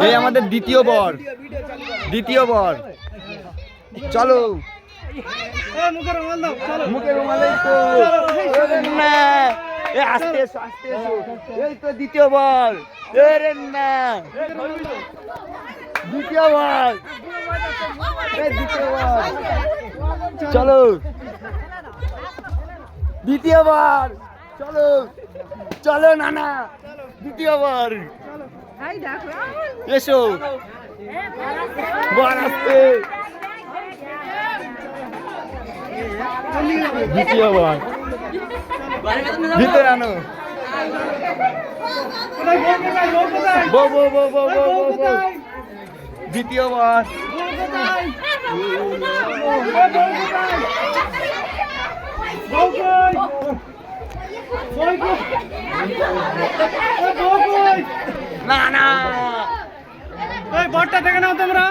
এই আমাদের দ্বিতীয় বর, দ্বিতীয় বর। চলো মুখে রুমাল এই তো না, আস্তে এসো আস্তে এসো, এই তো দ্বিতীয় বর। না দ্বিতীয় বর, দ্বিতীয় বর। চলো দ্বিতীয়বার, চলো চলো নানা দ্বিতীয়বার এসো, বর আসতে দ্বিতীয়বার ভিতরে আনো। বউ বউ বউ বউ বউ বউ বউ দ্বিতীয়বার। না না বরটা দেখে নাও তোমরা।